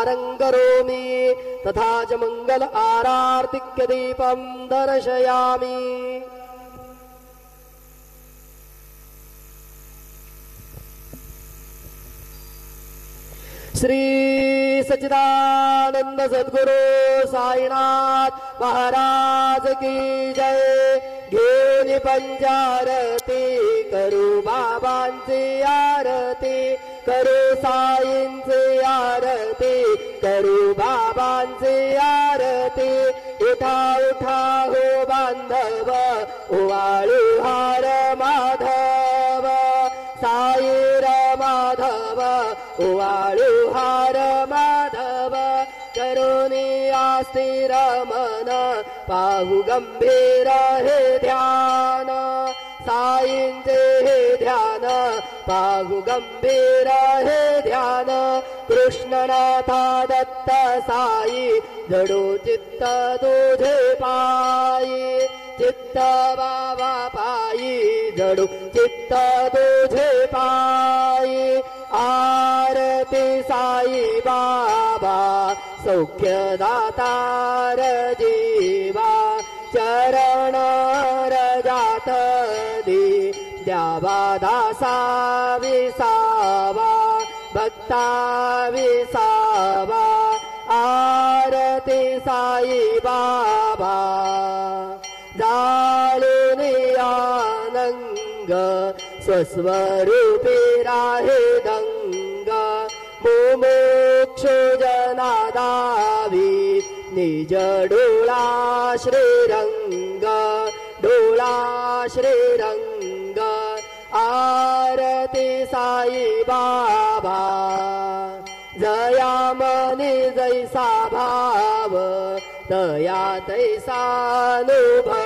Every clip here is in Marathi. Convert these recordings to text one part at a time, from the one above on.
नमस्कारं करोमि तथा च मंगल आरार्तिक्य दीपं दर्शयामि। श्री सच्चिदानंद सद्गुरु साईनाथ महाराज की जय। घेऊन पंचारती करू बाबांची आरती, करू साईंची आरती, करू बाबांची आरती। उठा उठा हो बांधव ओवाळू हार माधव, साईर माधव ओवाळू हार माधव। करुणी आस्थिर मन पाहू गंभीर हे ध्यान, साईंचे हे ध्यान पाहू गंभीर हे ध्यान। कृष्णनाथा दत्त साई जडू चित्त तुझे पायी, चित्त बाबा पायी जडू चित्त तुझे पायी। आरती साई बाबा सौख्यदातार जीवा, चरण रजात दी द्यावा दासा विसावा, भक्ता विसावा। आरती साई बाबा जाळून आनंग स्वस्वरूपी राहे दंग। मुमुक्षु जना दावी निज डोळा श्रीरंग, डोळा श्रीरंग। आरती साई बाबा जयामनी जैसा भाव, दया तैसानुभव।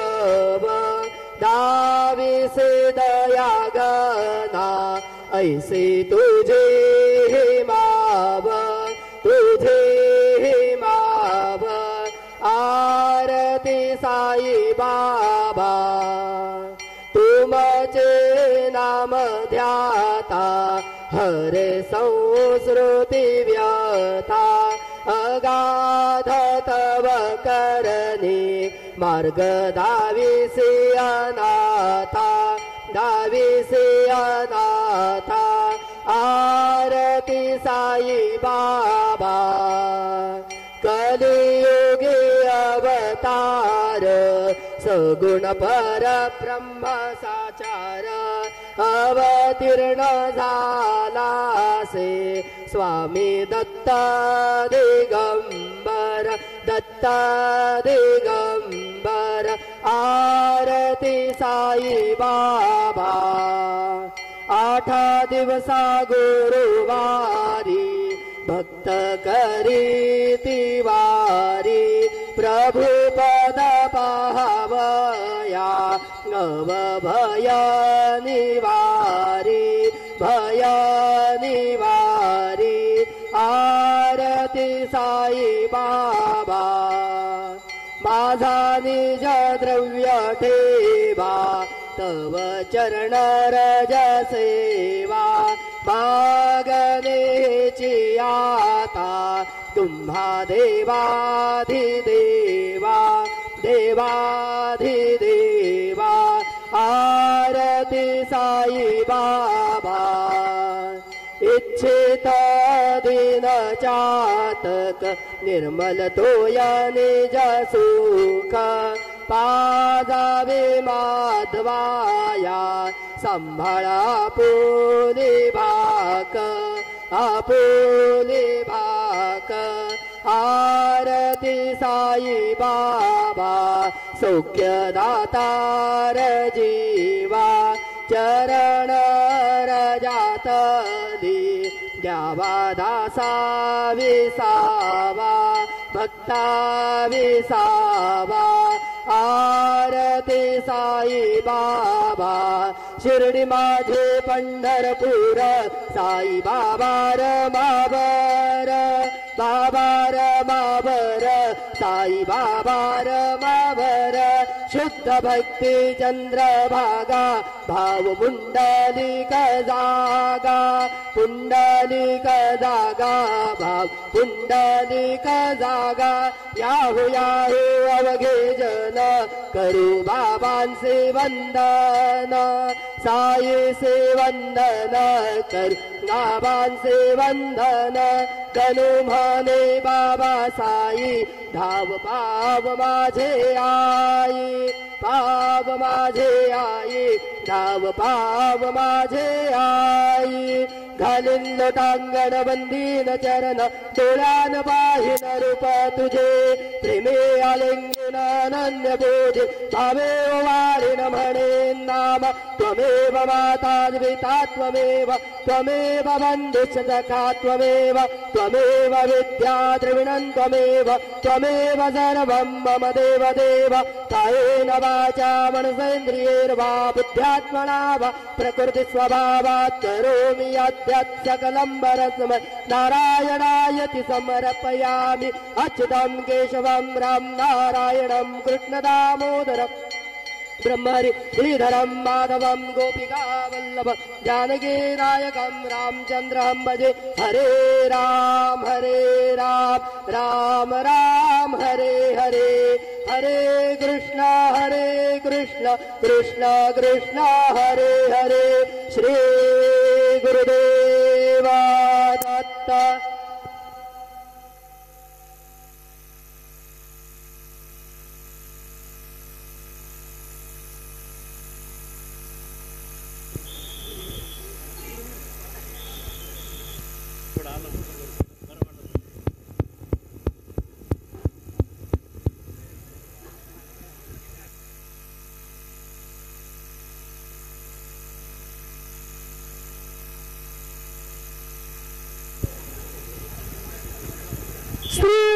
दाविसे दया गना ऐसे तुझे माव, तुझे माव। आरती साई बाबा तुमचे नाम ध्याता, हरे संस्कृती व्यथा। अगाध तव करणी मार्ग दाविसे अनाथा, दाविसे अनाथा। आरती साई बाबा कलियुगे अवतार, सगुण पर ब्रह्म साचार। अवतीर्ण झालासे स्वामी दत्त दिगंबर, दत्त दिगंबर। आरती साई बाबा 8 दिवसा गुरुवारी भक्त करीती वारी। प्रभु पद पाहवया नव भय निवारी, भय निवारी। आरती साई बाबा माझा निज द्रव्य ठेवा, तव चरण रज सेवा। मागणेची आता तुम्हा देवाधिदेवा, देवाधिदेवा। आरती साई बाबा इच्छित दिन चातक, निर्मल तोय निज सुख। पाजावे माधवाया सांभाळा आपुली भाक, आपुली भाक। आरती साई बाबा सौख्यदातार जीवा, चरण रजात दी द्यावा दासा विसावा, भक्ता विसावा। आरती साई बाबा शिर्डी माझे पंढरपूर, साई बाबा रमावर, बाबा रमावर, साई बाबा रमावर। शुद्ध शुद्ध भक्ती चंद्रभागा भाव पुंडलिक जागा पुंडलिक जागा भाव पुंडलिक जागा याहू याहू अवघे जन करू बाबांचे वंदन साई से वंदन करू बाबांचे वंदन गणू म्हणे बाबा साई धाव पाव माझे आई पाव माझे आई धाव पाव माझे आई घालीन लोटांगण बंदीन चरण डोळ्यान पाहिन रूप तुझे प्रेमे आलिंगन अनन्य बोधे भावे वाळीन म्हणे नाम त्वमेव माता पिता त्वमेव त्वमेव बंधुश्च सखा त्वमेव त्वमेव विद्या द्रविणं त्वमेव त्वमेव सर्वं मम देव देव कायेन वाचा मनसेन्द्रियैर्वा बुद्ध्यात्मना वा प्रकृति स्वभावात् करोमि यद्यत् सकलं परस्मै नारायणायति समर्पयामि अच्युतं केशवं राम नारायणं कृष्णदामोदरम् ब्रह्महरि श्रीधरं माधवं गोपिका वल्लभं जानकी नायकं रामचन्द्रं भजे हरे राम राम राम हरे हरे हरे कृष्ण कृष्ण कृष्ण हरे हरे श्री गुरुदेव दत्त श्री